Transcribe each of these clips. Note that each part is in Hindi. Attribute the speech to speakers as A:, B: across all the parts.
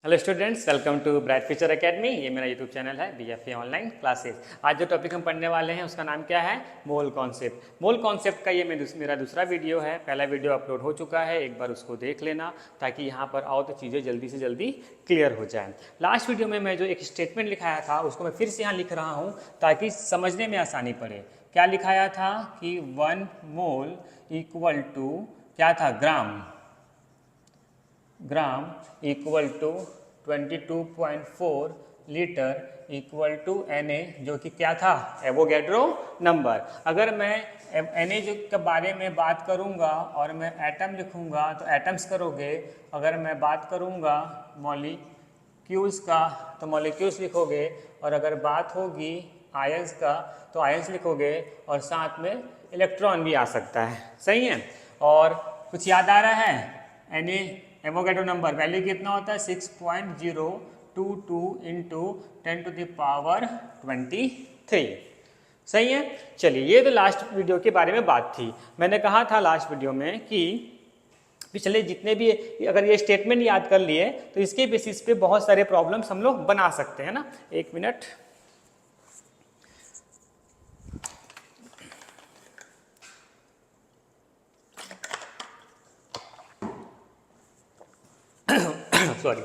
A: Hello students, welcome to Bright Future Academy. ये मेरा यूट्यूब चैनल है BFA ऑनलाइन क्लासेस। आज जो टॉपिक हम पढ़ने वाले हैं उसका नाम क्या है? Mole concept. मोल कॉन्सेप्ट का ये मेरा दूसरा वीडियो है। पहला वीडियो अपलोड हो चुका है, एक बार उसको देख लेना ताकि यहाँ पर आओ तो चीज़ें जल्दी से जल्दी क्लियर हो जाए। लास्ट वीडियो में मैं जो एक स्टेटमेंट लिखाया था उसको मैं फिर से यहाँ लिख रहा हूँ ताकि समझने में आसानी पड़े। क्या लिखाया था कि 1 मोल इक्वल टू क्या था? Gram equal to 22.4 litre equal to Na, जो कि क्या था? Avogadro number. अगर मैं Na के बारे में बात करूंगा और मैं एटम लिखूंगा तो एटम्स करोगे। अगर मैं बात करूंगा मॉलिक्यूल्स का तो मॉलिक्यूल्स लिखोगे, और अगर बात होगी आयंस का तो आयंस लिखोगे, और साथ में इलेक्ट्रॉन भी आ सकता है। सही है? और कुछ याद आ रहा है? Na एवोगैड्रो नंबर वैल्यू कितना होता है? 6.022 इंटू 10⁻23। सही है? चलिए, ये तो लास्ट वीडियो के बारे में बात थी। मैंने कहा था लास्ट वीडियो में कि पिछले जितने भी अगर ये स्टेटमेंट याद कर लिए तो इसके बेसिस पे बहुत सारे प्रॉब्लम्स हम लोग बना सकते हैं ना। एक मिनट, सॉरी।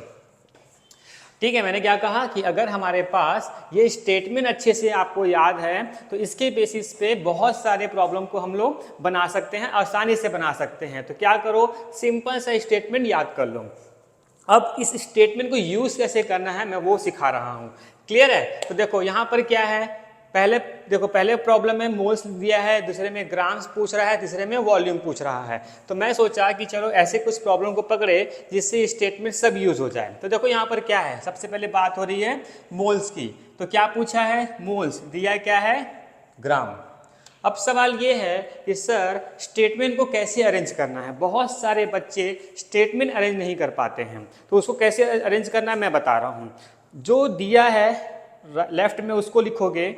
A: ठीक है, मैंने क्या कहा कि अगर हमारे पास ये स्टेटमेंट अच्छे से आपको याद है तो इसके बेसिस पे बहुत सारे प्रॉब्लम को हम लोग बना सकते हैं, आसानी से बना सकते हैं। तो क्या करो, सिंपल सा स्टेटमेंट याद कर लो। अब इस स्टेटमेंट को यूज कैसे करना है मैं वो सिखा रहा हूं। क्लियर है? तो देखो यहाँ पर क्या है, पहले प्रॉब्लम में मोल्स दिया है, दूसरे में ग्राम्स पूछ रहा है, तीसरे में वॉल्यूम पूछ रहा है। तो मैं सोचा कि चलो ऐसे कुछ प्रॉब्लम को पकड़े जिससे स्टेटमेंट सब यूज हो जाए। तो देखो यहाँ पर क्या है, सबसे पहले बात हो रही है मोल्स की। तो क्या पूछा है? मोल्स दिया क्या है? ग्राम। अब सवाल ये है कि सर स्टेटमेंट को कैसे अरेंज करना है। बहुत सारे बच्चे स्टेटमेंट अरेंज नहीं कर पाते हैं, तो उसको कैसे अरेंज करना है मैं बता रहा हूँ। जो दिया है लेफ्ट में उसको लिखोगे,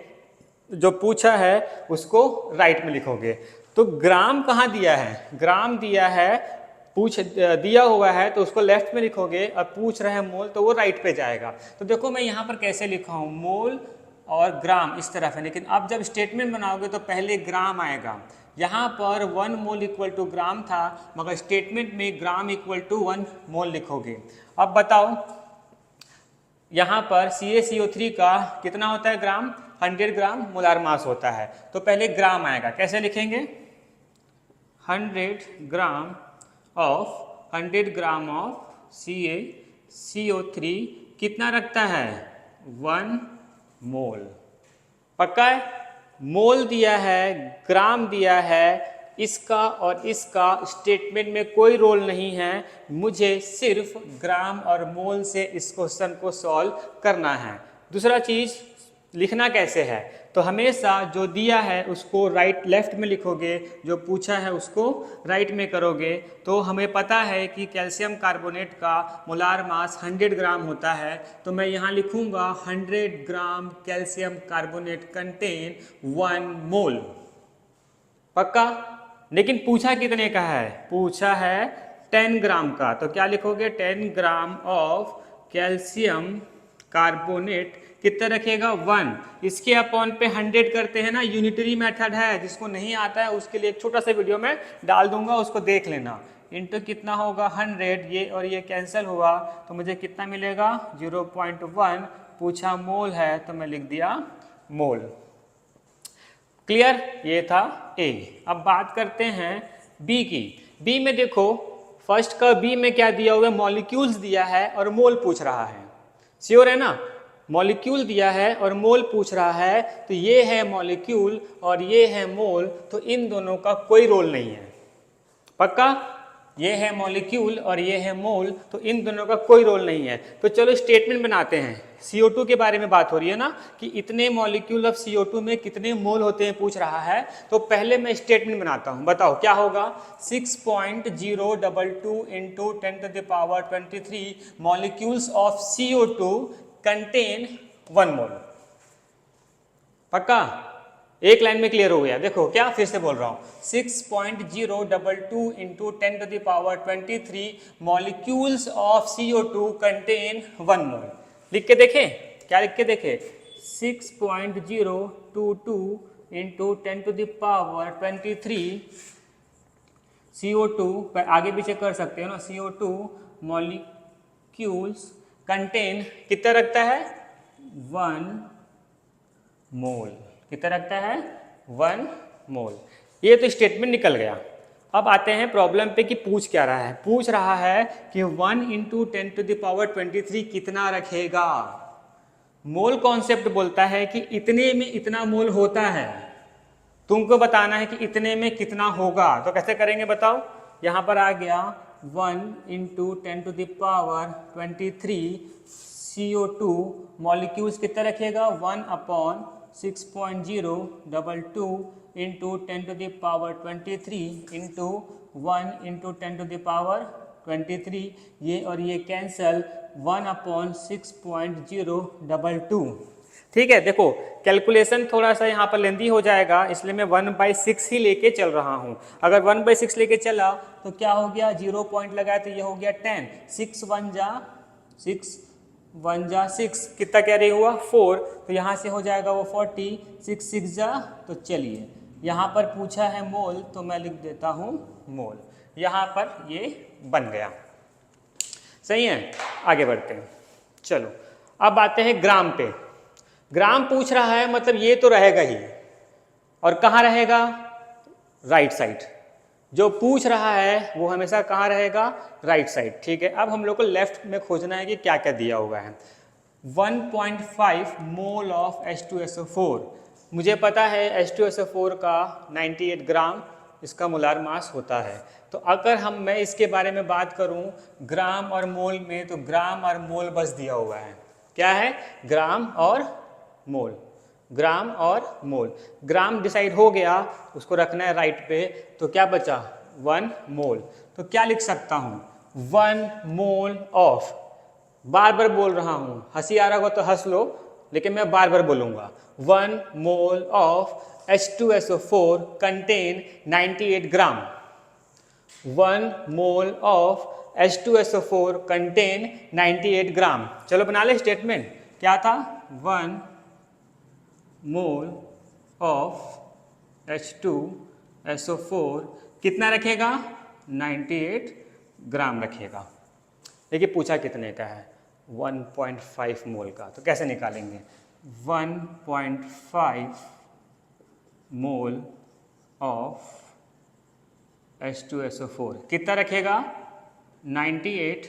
A: जो पूछा है उसको राइट में लिखोगे। तो ग्राम कहाँ दिया है? ग्राम दिया है, दिया हुआ है तो उसको लेफ्ट में लिखोगे, और पूछ रहे हैं मोल तो वो राइट पे जाएगा। तो देखो मैं यहाँ पर कैसे लिखा हूँ, मोल और ग्राम इस तरफ है, लेकिन अब जब स्टेटमेंट बनाओगे तो पहले ग्राम आएगा। यहाँ पर 1 मोल इक्वल टू ग्राम था, मगर स्टेटमेंट में ग्राम इक्वल टू 1 मोल लिखोगे। अब बताओ यहाँ पर CaCO3 का कितना होता है? ग्राम। 100 ग्राम मोलार मास होता है। तो पहले ग्राम आएगा, कैसे लिखेंगे? 100 ग्राम ऑफ CaCO3 कितना रखता है? 1 मोल। पक्का है? मोल दिया है, ग्राम दिया है, इसका और इसका स्टेटमेंट में कोई रोल नहीं है। मुझे सिर्फ ग्राम और मोल से इस क्वेश्चन को सॉल्व करना है। दूसरा चीज लिखना कैसे है, तो हमेशा जो दिया है उसको राइट लेफ्ट में लिखोगे, जो पूछा है उसको राइट में करोगे। तो हमें पता है कि कैल्शियम कार्बोनेट का मोलार मास 100 ग्राम होता है, तो मैं यहाँ लिखूंगा 100 ग्राम कैल्शियम कार्बोनेट कंटेन 1 मोल। पक्का? लेकिन पूछा कितने का है? पूछा है 10 ग्राम का। तो क्या लिखोगे? 10 ग्राम ऑफ कैल्शियम कार्बोनेट कितना रखेगा? 1। इसके अपॉन पे 100 करते हैं ना, यूनिटरी मेथड है। जिसको नहीं आता है उसके लिए एक छोटा सा वीडियो में डाल दूंगा, उसको देख लेना। इंटू कितना होगा? 100, ये और ये कैंसिल हुआ तो मुझे कितना मिलेगा? 0.1। पूछा मोल है तो मैं लिख दिया मोल। क्लियर? ये था ए। अब बात करते हैं बी की। बी में देखो, फर्स्ट का बी में क्या दिया हुआ है? मॉलिक्यूल्स दिया है और मोल पूछ रहा है। श्योर है ना? मॉलिक्यूल दिया है और मोल पूछ रहा है, तो ये है मॉलिक्यूल और ये है मोल, तो इन दोनों का कोई रोल नहीं है। पक्का? ये है मॉलिक्यूल और ये है मोल, तो इन दोनों का कोई रोल नहीं है। तो चलो स्टेटमेंट बनाते हैं। CO2 के बारे में बात हो रही है ना, कि इतने मॉलिक्यूल ऑफ CO2 में कितने मोल होते हैं पूछ रहा है। तो पहले मैं स्टेटमेंट बनाता हूं, बताओ क्या होगा? 6.022 into 10⁻23 molecules of CO2 contain 1 मोल। पक्का? एक लाइन में क्लियर हो गया। देखो क्या, फिर से बोल रहा हूँ, 6.022 into 10⁻23 molecules of CO2 contain 1 मोल। लिख के देखें, क्या लिख के देखें, 6.022 इंटू 10⁻23 CO2, आगे पीछे कर सकते हो ना, CO2 मॉलिक्यूल्स कंटेन कितना रखता है, 1 मोल। कितना रखता है, 1 मोल। ये तो स्टेटमेंट निकल गया। अब आते हैं प्रॉब्लम पे कि पूछ क्या रहा है। पूछ रहा है कि 1 इंटू 10⁻23 कितना रखेगा। मोल कॉन्सेप्ट बोलता है कि इतने में इतना मोल होता है, तुमको बताना है कि इतने में कितना होगा। तो कैसे करेंगे बताओ, यहाँ पर आ गया 1 इंटू 10⁻23 CO2 मॉलिक्यूल्स कितना रखेगा, 1/6.022 इंटू 10⁻23 इंटू 1 इंटू 10⁻23, ये और ये कैंसल, 1/6.022। ठीक है, देखो कैलकुलेशन थोड़ा सा यहाँ पर लेंदी हो जाएगा, इसलिए मैं 1/6 ही लेके चल रहा हूँ। अगर 1/6 लेके चला तो क्या हो गया, 0 पॉइंट लगाया तो ये हो गया 10, 6 1 जा 6, कितना कैरी हुआ 4, तो यहाँ से हो जाएगा वो 40, 6 6 जा, तो चलिए यहाँ पर पूछा है मोल, तो मैं लिख देता हूँ मोल। यहाँ पर ये बन गया। सही है, आगे बढ़ते हैं। चलो अब आते हैं ग्राम पे। ग्राम पूछ रहा है, मतलब ये तो रहेगा ही, और कहाँ रहेगा, राइट साइड। जो पूछ रहा है वो हमेशा कहाँ रहेगा, राइट साइड। ठीक है, अब हम लोग को लेफ्ट में खोजना है कि क्या क्या दिया हुआ है। 1.5 मोल ऑफ H2SO4। मुझे पता है H2SO4 का 98 ग्राम इसका मोलार मास होता है। तो अगर मैं इसके बारे में बात करूं ग्राम और मोल में, तो ग्राम और मोल बस दिया हुआ है। क्या है, ग्राम और मोल, ग्राम और मोल। ग्राम डिसाइड हो गया, उसको रखना है राइट पे, तो क्या बचा, 1 मोल। तो क्या लिख सकता हूँ, 1 मोल ऑफ, बार बार बोल रहा हूँ, हंसी आ रहा होगा तो हंस लो, लेकिन मैं बार बार बोलूँगा, 1 mole of H2SO4 contain 98 gram. 1 mole of H2SO4 contain 98 ग्राम। चलो बना ले स्टेटमेंट, क्या था, 1 मोल ऑफ H2SO4 कितना रखेगा, 98 ग्राम रखेगा। देखिए पूछा कितने का है, 1.5 मोल का। तो कैसे निकालेंगे, 1.5 मोल ऑफ H2SO4 कितना रखेगा, 98।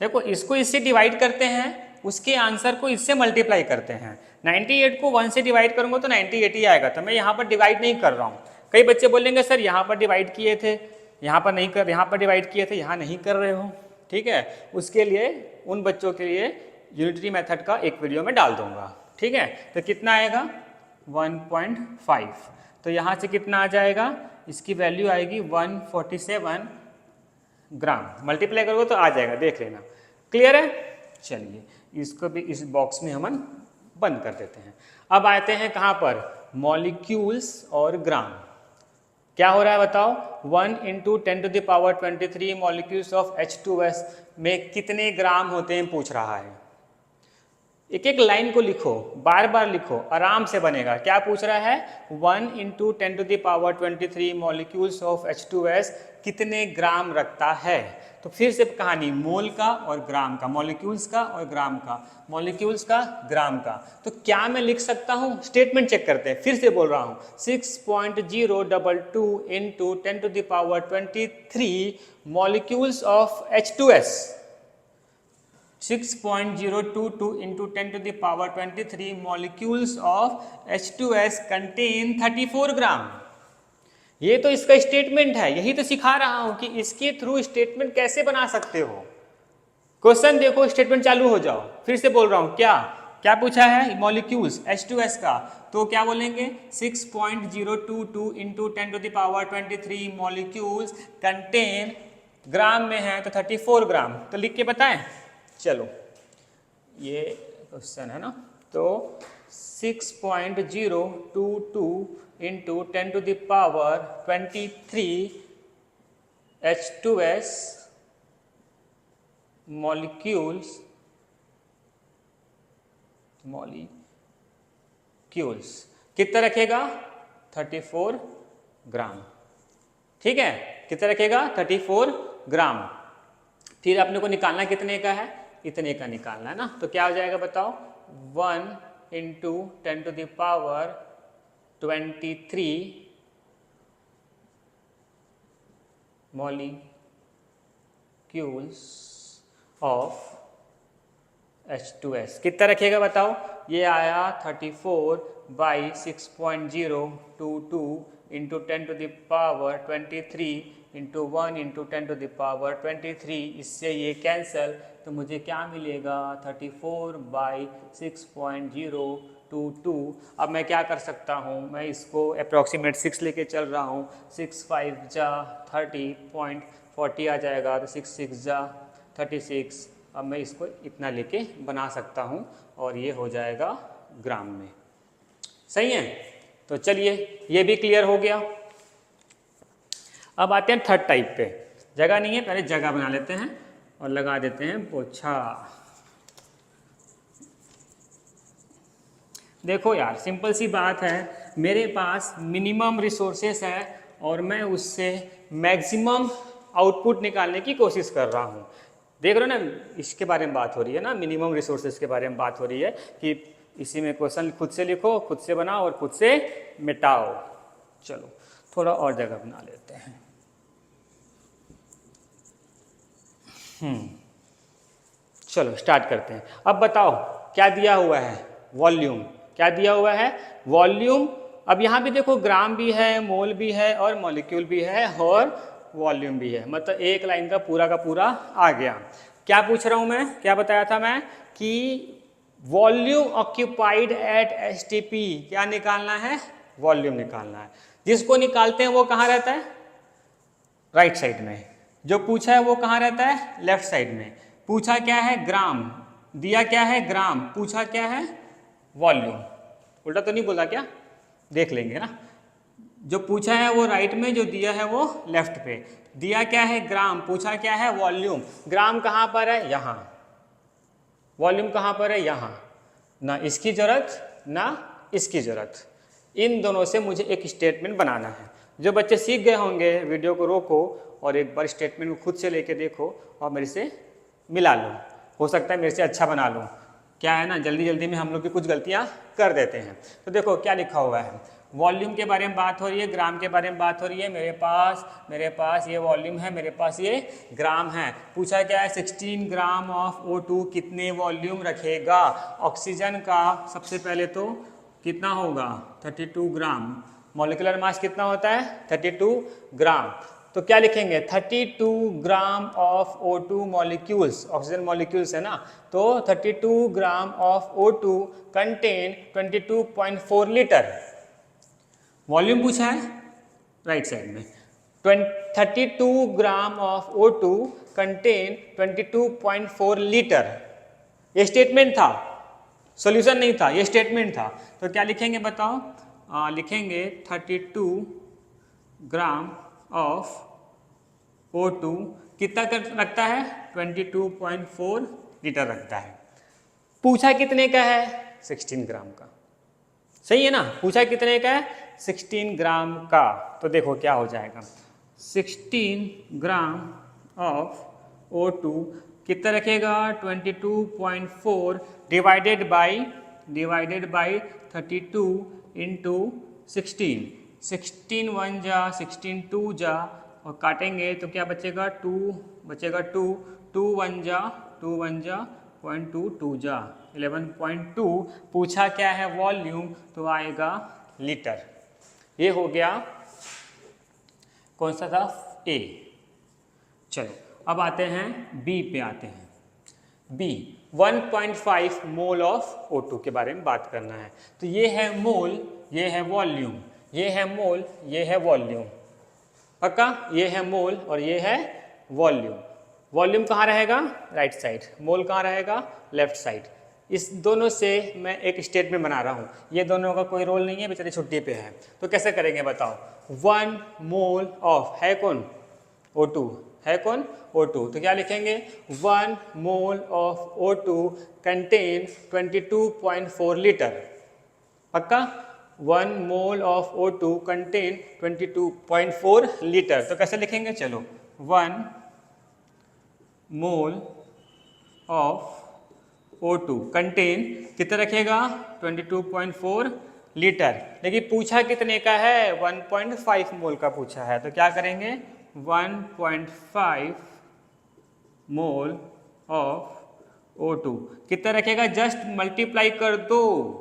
A: देखो इसको इससे डिवाइड करते हैं, उसके आंसर को इससे मल्टीप्लाई करते हैं। 98 को 1 से डिवाइड करूंगा तो 98 ही आएगा। तो मैं यहाँ पर डिवाइड नहीं कर रहा हूँ। कई बच्चे बोलेंगे सर यहाँ पर डिवाइड किए थे, यहाँ पर नहीं कर, यहाँ पर डिवाइड किए थे, यहाँ नहीं कर रहे हो। ठीक है, उसके लिए उन बच्चों के लिए यूनिटरी मेथड का एक वीडियो में डाल दूंगा। ठीक है, तो कितना आएगा, 1.5। तो यहाँ से कितना आ जाएगा, इसकी वैल्यू आएगी 147 ग्राम। मल्टीप्लाई करोगे तो आ जाएगा, देख लेना। क्लियर है, चलिए इसको भी इस बॉक्स में हम बंद कर देते हैं। अब आते हैं कहाँ पर, मॉलिक्यूल्स और ग्राम। क्या हो रहा है बताओ, 1 इंटू 10⁻23 मॉलिक्यूल्स ऑफ H2S में कितने ग्राम होते हैं पूछ रहा है। एक एक लाइन को लिखो, बार बार लिखो, आराम से बनेगा। क्या पूछ रहा है, 1 इंटू 10⁻23 मॉलिक्यूल्स ऑफ H2S कितने ग्राम रखता है। तो फिर से कहानी, मोल का और ग्राम का, मॉलिक्यूल्स का और ग्राम का, मॉलिक्यूल्स का ग्राम का। तो क्या मैं लिख सकता हूँ, स्टेटमेंट चेक करते हैं। फिर से बोल रहा हूँ, 6.022 into 10⁻23 molecules of H2S। 6.022 into 10⁻23 molecules of H2S contain 34 ग्राम। ये तो इसका स्टेटमेंट है, यही तो सिखा रहा हूं कि इसके थ्रू स्टेटमेंट कैसे बना सकते हो। क्वेश्चन देखो, स्टेटमेंट चालू हो जाओ। फिर से बोल रहा हूं, क्या क्या पूछा है, मॉलिक्यूल्स H2S का, तो क्या बोलेंगे, 6.022 इंटू 10⁻23 मॉलिक्यूल्स कंटेन, ग्राम में है तो 34 ग्राम। तो लिख के बताएं, चलो ये क्वेश्चन है ना, तो 6.022 इंटू 10⁻23 H2S मॉलिक्यूल्स कितना रखेगा? 34 ग्राम। ठीक है, कितना रखेगा? 34 ग्राम। फिर अपने को निकालना कितने का है? इतने का निकालना है ना। तो क्या हो जाएगा बताओ? 1 इंटू 10⁻23 मॉलिक्यूल्स ऑफ H2S कितना रखेगा बताओ? ये आया 34/6.022 इंटू 10⁻23 इंटू 1 इंटू 10⁻23। इससे ये कैंसल, तो मुझे क्या मिलेगा? 34/6.022। अब मैं क्या कर सकता हूँ? मैं इसको अप्रॉक्सीमेट 6 लेके चल रहा हूँ। 6 5 जा 30.40 आ जाएगा, तो 6 6 जा 36। अब मैं इसको इतना लेके बना सकता हूँ और ये हो जाएगा ग्राम में। सही है, तो चलिए ये भी क्लियर हो गया। अब आते हैं थर्ड टाइप पे। जगह नहीं है, पहले जगह बना लेते हैं और लगा देते हैं पोछा। देखो यार, सिंपल सी बात है, मेरे पास मिनिमम रिसोर्सेस है और मैं उससे मैक्सिमम आउटपुट निकालने की कोशिश कर रहा हूँ। देख रहे हो ना, इसके बारे में बात हो रही है ना, मिनिमम रिसोर्सेज के बारे में बात हो रही है कि इसी में क्वेश्चन खुद से लिखो, खुद से बनाओ और खुद से मिटाओ। चलो थोड़ा और जगह बना लेते हैं। चलो स्टार्ट करते हैं। अब बताओ क्या दिया हुआ है? वॉल्यूम। क्या दिया हुआ है? वॉल्यूम। अब यहाँ भी देखो, ग्राम भी है, मोल भी है और मॉलिक्यूल भी है और वॉल्यूम भी है। मतलब एक लाइन का पूरा आ गया। क्या पूछ रहा हूँ मैं? क्या बताया था मैं कि वॉल्यूम ऑक्यूपाइड एट एसटीपी क्या निकालना है? वॉल्यूम निकालना है। जिसको निकालते हैं वो कहाँ रहता है? राइट साइड में। जो पूछा है वो कहाँ रहता है? लेफ्ट साइड में। पूछा क्या है? ग्राम। दिया क्या है? ग्राम। पूछा क्या है? वॉल्यूम। उल्टा तो नहीं बोला क्या? देख लेंगे ना। जो पूछा है वो राइट में, जो दिया है वो लेफ्ट पे। दिया क्या है? ग्राम। पूछा क्या है? वॉल्यूम। ग्राम कहाँ पर है? यहाँ। वॉल्यूम कहाँ पर है? यहाँ। ना इसकी जरूरत ना इसकी जरूरत। इन दोनों से मुझे एक स्टेटमेंट बनाना है। जो बच्चे सीख गए होंगे, वीडियो को रोको और एक बार स्टेटमेंट को खुद से लेके देखो और मेरे से मिला लो। हो सकता है मेरे से अच्छा बना लो। क्या है ना, जल्दी जल्दी में हम लोग की कुछ गलतियाँ कर देते हैं। तो देखो क्या लिखा हुआ है। वॉल्यूम के बारे में बात हो रही है, ग्राम के बारे में बात हो रही है। मेरे पास ये वॉल्यूम है, मेरे पास ये ग्राम है। पूछा क्या है? 16 ग्राम ऑफ O2 कितने वॉल्यूम रखेगा? ऑक्सीजन का सबसे पहले तो कितना होगा? 32 ग्राम। मॉलिक्यूलर मास कितना होता है? 32 ग्राम। तो क्या लिखेंगे? 32 gram of O2 molecules, oxygen molecules है ना। तो 32 gram of O2 contain 22.4 litre. Volume पूछा है राइट साइड में। 32 gram of O2 contain 22.4 litre. ये स्टेटमेंट था, सॉल्यूशन नहीं था, ये स्टेटमेंट था। तो क्या लिखेंगे बताओ? लिखेंगे 32 ग्राम ऑफ O2 कितना रखता है? 22.4 लीटर रखता है। पूछा कितने का है? 16 ग्राम का। सही है ना? पूछा कितने का है? 16 ग्राम का। तो देखो क्या हो जाएगा। 16 ग्राम ऑफ O2 कितना रखेगा? 22.4 डिवाइडेड बाई 32 इंटू 16। 16 1 जा 16 2 जा और काटेंगे तो क्या बचेगा? 2 बचेगा। 2 2 1 जा 0.22 जा 11.2। पूछा क्या है? वॉल्यूम, तो आएगा लीटर। ये हो गया कौन सा था? ए। चलो अब आते हैं बी पे आते हैं। बी 1.5 मोल ऑफ O2 के बारे में बात करना है। तो ये है मोल, ये है वॉल्यूम, ये है मोल, ये है वॉल्यूम। पक्का? ये है मोल और ये है वॉल्यूम। वॉल्यूम कहाँ रहेगा? Right side. मोल कहाँ रहेगा? Left side. इस दोनों से मैं एक स्टेटमेंट बना रहा हूँ, ये दोनों का कोई रोल नहीं है, बेचारे छुट्टी पे है, तो कैसे करेंगे बताओ। 1 मोल ऑफ है कौन, O2 है कौन, O2, तो क्या लिखेंगे 1 mole of O2 contain 22.4 litre. पक्का 1 mole of O2 contain 22.4 litre, तो कैसे लिखेंगे चलो 1 मोल ऑफ O2 कंटेन कितना रखेगा 22.4 लीटर, लेकिन पूछा कितने का है 1.5 मोल का पूछा है, तो क्या करेंगे 1.5 मोल ऑफ O2 कितना रखेगा, जस्ट मल्टीप्लाई कर दो।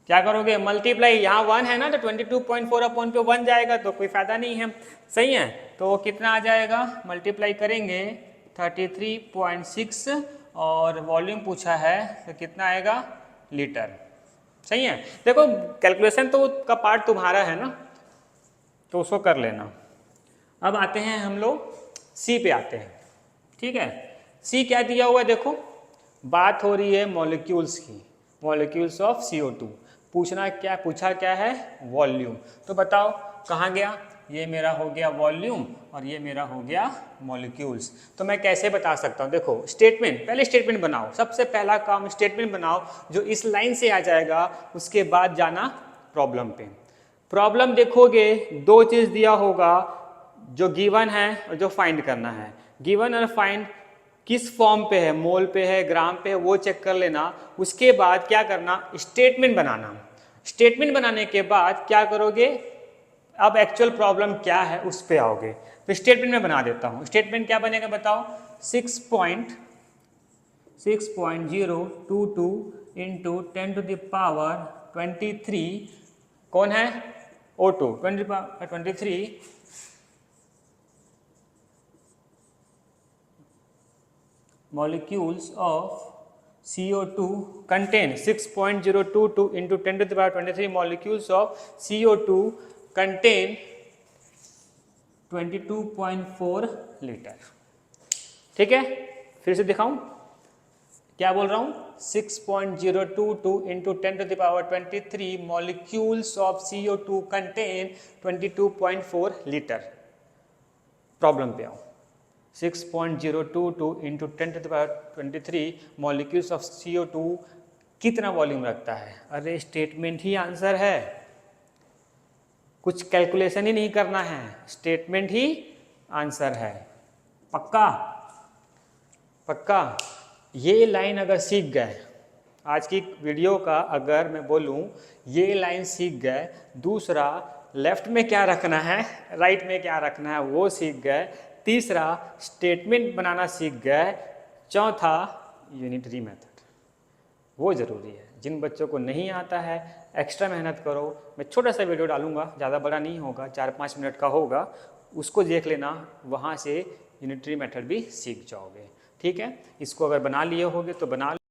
A: क्या करोगे मल्टीप्लाई, यहाँ 1 है ना तो 22.4 अपॉन पे 1 जाएगा, तो कोई फायदा नहीं है, सही है। तो कितना आ जाएगा, मल्टीप्लाई करेंगे 33.6 और वॉल्यूम पूछा है तो कितना आएगा लीटर, सही है। देखो कैलकुलेशन तो का पार्ट तुम्हारा है ना, तो उसको कर लेना। अब आते हैं हम लोग सी पे आते हैं, ठीक है। सी क्या दिया हुआ है देखो, बात हो रही है मॉलिक्यूल्स की, मॉलिक्यूल्स ऑफ CO2, पूछा क्या है वॉल्यूम, तो बताओ कहाँ गया, ये मेरा हो गया वॉल्यूम और ये मेरा हो गया मॉलिक्यूल्स। तो मैं कैसे बता सकता हूँ, देखो स्टेटमेंट, पहले स्टेटमेंट बनाओ, सबसे पहला काम स्टेटमेंट बनाओ जो इस लाइन से आ जाएगा, उसके बाद जाना प्रॉब्लम पे। प्रॉब्लम देखोगे दो चीज़ दिया होगा, जो गिवन है और जो फाइंड करना है। गिवन और फाइंड किस फॉर्म पे है, मोल पे है, ग्राम पे है, वो चेक कर लेना। उसके बाद क्या करना, स्टेटमेंट बनाना। स्टेटमेंट बनाने के बाद क्या करोगे, अब एक्चुअल प्रॉब्लम क्या है उस पे आओगे। तो स्टेटमेंट में बना देता हूँ, स्टेटमेंट क्या बनेगा बताओ, 6.022 इंटू 10⁻23 कौन है O2, 23 molecules of CO2 contain 6.022 into 10⁻23 molecules of CO2 contain 22.4 litre. ठीक है, फिर से दिखाऊं क्या बोल रहा हूं, 6.022 into 10⁻23 molecules of CO2 contain 22.4 litre. Problem पे आओ, 6.022 into 10⁻23 मॉलिक्यूल्स ऑफ CO2 कितना वॉल्यूम रखता है। अरे स्टेटमेंट ही आंसर है, कुछ कैलकुलेशन ही नहीं करना है, स्टेटमेंट ही आंसर है। पक्का पक्का, ये लाइन अगर सीख गए, आज की वीडियो का अगर मैं बोलूं ये लाइन सीख गए, दूसरा लेफ्ट में क्या रखना है राइट में क्या रखना है वो सीख गए, तीसरा स्टेटमेंट बनाना सीख गए, चौथा यूनिटरी मेथड, वो ज़रूरी है। जिन बच्चों को नहीं आता है एक्स्ट्रा मेहनत करो, मैं छोटा सा वीडियो डालूंगा, ज़्यादा बड़ा नहीं होगा, 4-5 मिनट का होगा, उसको देख लेना, वहाँ से यूनिटरी मेथड भी सीख जाओगे। ठीक है, इसको अगर बना लिए होगे तो बना